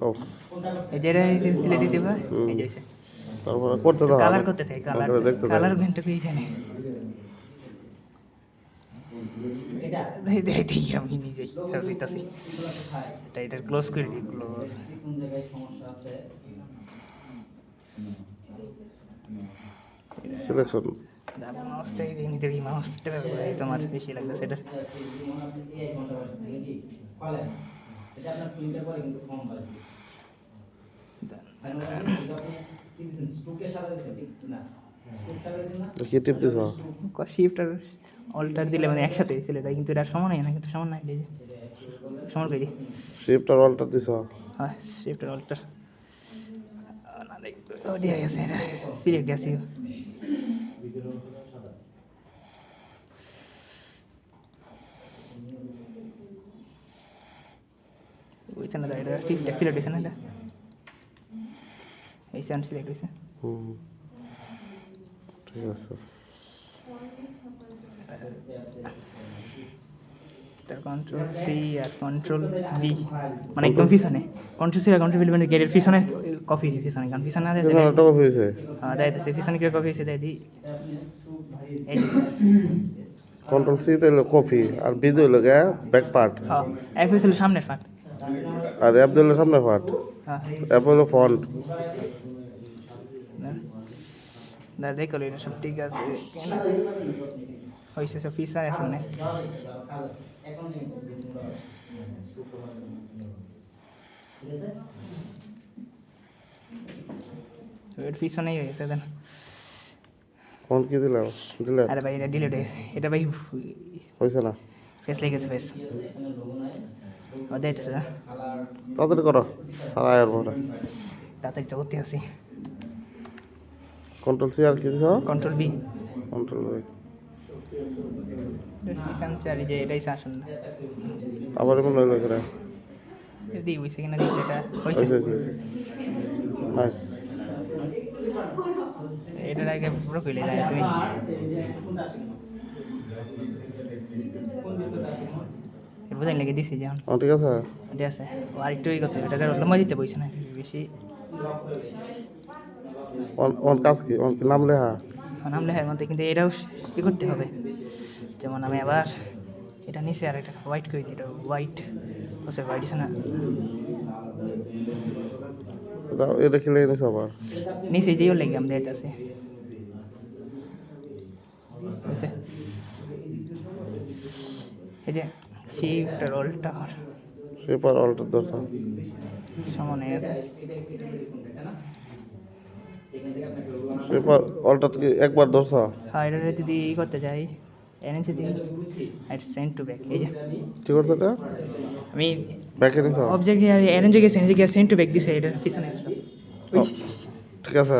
কও। এই যে এটা দিলে দিতে পারে এই যে হইছে। তারপরে করতে দাও কালার আমি করতে থাকি ভালো কালার করে দেখতে থাকি। কালার ঘন্টা পেয়ে জানি দেখি আমি নিজেই হইতাছি এটা ক্লোজ করে দিই ক্লোজ সিলেকশন মাউসটাই নিজে মাউসটা তোমার বেশি লাগতেছে এটা কি টিপ দিছ? শিফট আর অল্টার দিলে মানে একসাথে হয়েছিল এটা কিন্তু এটা সমান হয় না কিন্তু সমান নাই সমান করি শিফট আর অল্টার দিছ? হ্যাঁ শিফট আর অল্টার না দেখ দিয়ে গেছে এটা সিলেক্ট গেছি ওইছে না এটা টিপ সিলেক্ট হয়েছে না এটা এই চান্স সিলেক্ট হয়েছে ঠিক আছে। তার কন্ট্রোল সি আর কন্ট্রোল ডি মানে একদম পিছনে কন্ট্রোল সি আর কন্ট্রোল ডি মানে গেটের পিছনে কপি হয়েছে পিছনে কারণ পিছনে না দেয় এটা কপি হয়েছে? হ্যাঁ দেয় পিছনে কি কপি হয়েছে দেয় দি কন্ট্রোল সি তে হলো কপি আর বি তে হলো ব্যাক পার্ট। হ্যাঁ এফ হয়েছিল সামনের পার্ট আর অ্যাপ দিলে সামনে পার্ট। হ্যাঁ অ্যাপ হলো ফন্ট। না দেখো এটা সব ঠিক আছে হয়েছে সব পিছনে আছে মানে এর পিছনেই হয়েছে দেন ফন্ট কি দিলাম? দিলে আরে ভাই এটা ডিলিট হয়েছে এটা ভাই হয়েছে না? ফেস লেগেছে ফেস ও দেখতেছে না তাড়াতাড়ি করো সারা আর পরে তাড়াতাড়ি তো করতে আসি কন্ট্রোল সি আর কি দিছ? Control B control B. পিছন চারি যে এটাই শাসন না আবার মনে হইলো করে দি হইছে কিনা দিতে এটা হইছে হয়েছে নাইস। এটার আগে পুরো কইলে যায় তুমি বুঝাই লেগে দিছি যেমন ঠিক আছে ঠিক আছে ও আরেকটু ই করতে এটাকে লম্বা দিতে বইছে না বেশি অন কাজ কি অন কি নাম লেখা? নাম লেখার মধ্যে কিন্তু এটাও ই করতে হবে যেমন আমি আবার এটা নিচে আর একটা হোয়াইট করে দিই এটা হোয়াইট হচ্ছে হোয়াইট আছে না এটা খেলে নিস আবার নিচে যেও লেগে আমি দিতেছি বুঝছে এই যে শিফট আর অল্টার সেপার অল্টার দরছা সমান হয়ে গেছে সেপার অল্টার কি একবার দরছা? হ্যাঁ এটা যদি ই করতে চাই এনে যদি সেন্ড টু ব্যাক এই যে কি করছে এটা? আমি ব্যাকে নিছ? অবজেক্ট এনে যে গেছে সেন্ড টু ব্যাক দিছে এটা পিছনে ঠিক আছে।